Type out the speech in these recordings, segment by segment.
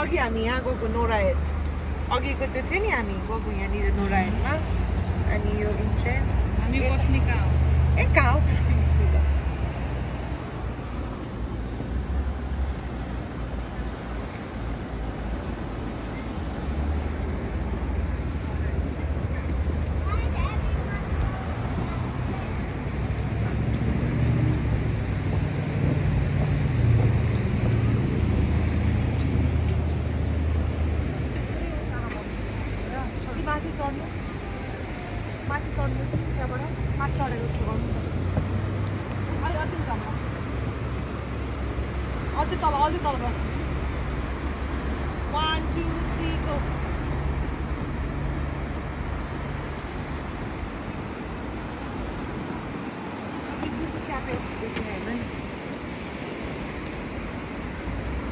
अघि हामी यहाँ गएको नोराहेड अघिको त्यो थियो नि हामी गएको यहाँनिर नोराहेडमा अनि यो इन्ट्रेन्स हामी बस्ने कहाँ हो ए कहाँ हो माथि चढ्नु त्यहाँबाट माथि चढेर जस्तो गर्नु अहिले अझै तल अझै तल 1 2 3 गो च्यापेर जस्तो देखिने होइन नि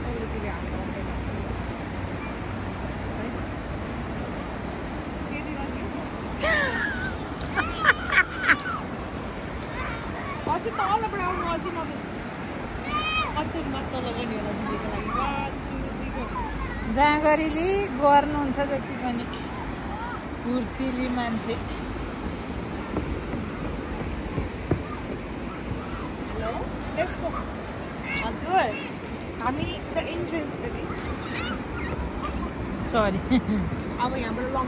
तपाईँले हाम्रो अझै तलबाट आउनु अझै नभए अझै मात्र लगाउने होला दिदीको लागि जहाँ गरिले गर्नुहुन्छ जति पनि कुर्तीली मान्छे हेलो लेट्स गो हजुर हामी द इन्ट्रेन्स गरी सरी अब यहाँबाट लङ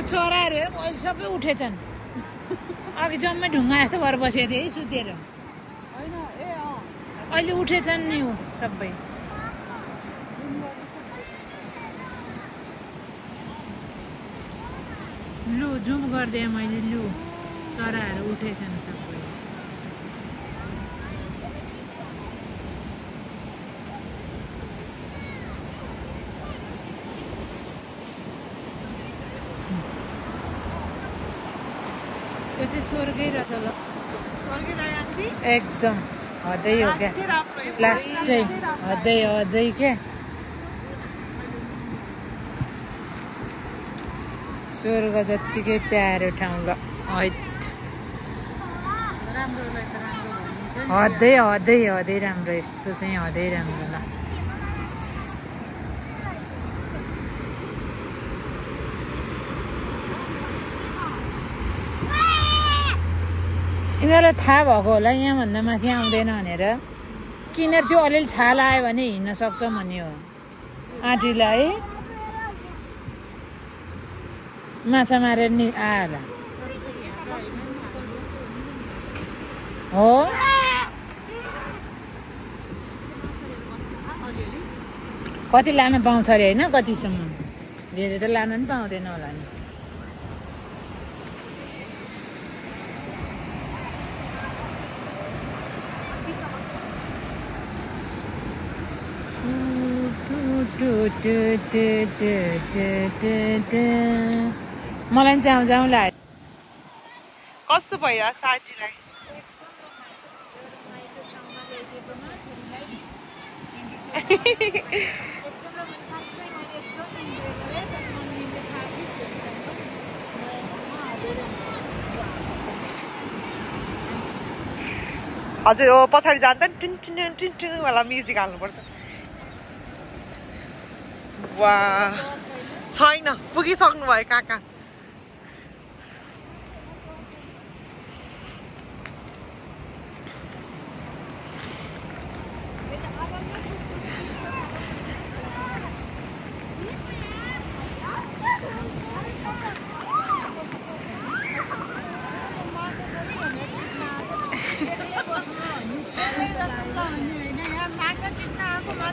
चराहरू अहिले सबै उठेछन् अघि जम्मै ढुङ्गा जस्तो भएर बसेको थिएँ है सुतेर अहिले उठेछन् नि सबै लु जुम गरिदिएँ मैले लु चराहरू उठेछन् सबै त्यो चाहिँ स्वर्गै रहेछ ल एकदम हदै हो क्या लास्टै हदै क्या स्वर्ग जत्तिकै प्यारो ठाउँ ल हदै राम्रो यस्तो चाहिँ हदै राम्रो ल यिनीहरूलाई थाहा भएको होला यहाँभन्दा माथि आउँदैन भनेर किनेर चाहिँ अलिअलि छाल आयो भने हिँड्न सक्छौँ भन्ने हो आँटीलाई माछा मारेर नि आएर हो कति लान पाउँछ अरे होइन कतिसम्म धेरै त लान पनि पाउँदैन होला नि मलाई चाहिँ जाउँ लाग्यो कस्तो भइरहेको साथीलाई हजुर हो पछाडि जाँदा नि टिन टिन टिन टिन वाला म्युजिक हाल्नुपर्छ वा छैन पुगिसक्नु भयो काका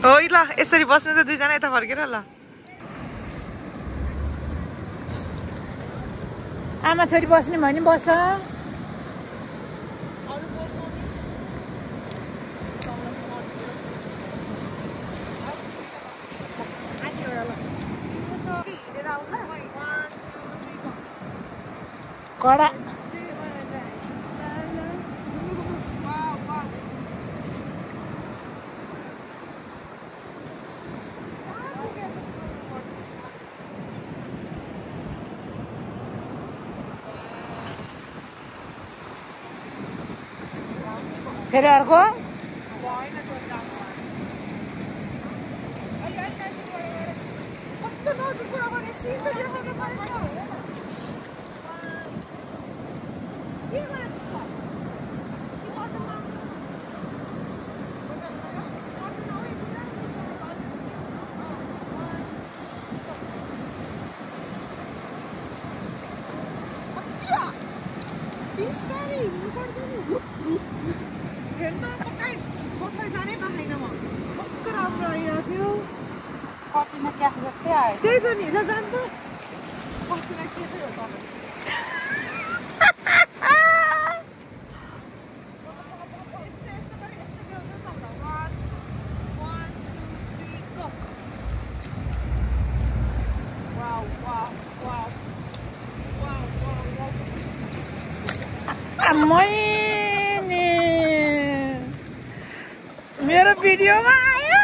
ओइ ल यसरी बस्नु त दुईजना यता फर्केर ल आमा छोरी बस्ने भने बस्छ। कडा फेरि अर्को त्यही त नि जान्छ पसिना चेतै हो तपाईँ मेरो भिडियोमा आयो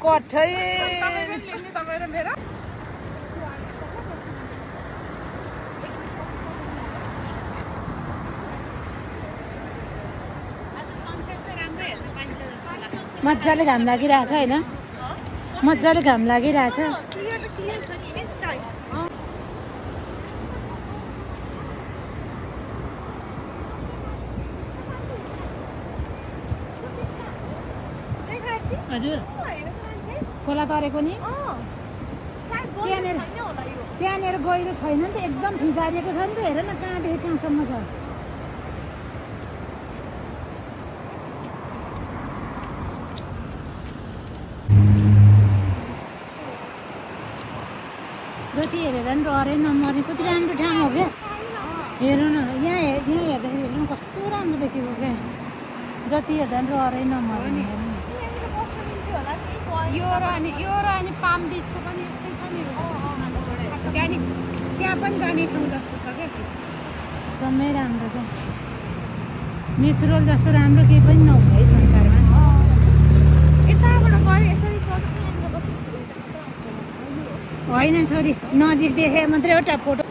कठै मजाले घाम लागिरहेछ होइन मजाले घाम लागिरहेछ हजुर खोला तरेको नि त्यहाँनिर गहिरो छैन नि त एकदम फिजारिएको छ नि त हेर न कहाँदेखि कहाँसम्म छ जति हेरेर नि डरै नमर्ने कति राम्रो ठाउँ हो क्या हेर्नु न यहाँ हेर्दाखेरि हेर्नु कस्तो राम्रो देखेको क्या जति हेर्दा नि डरै नमर्ने यो र अनि पाम बिचको पनि यस्तै छ नि त्यहाँ पनि जाने ठाउँ जस्तो छ क्या चिज जम्मै राम्रो क्या नेचुरल जस्तो राम्रो केही पनि नहुने है संसारमा होइन छोरी नजिक देखे मात्रै एउटा फोटो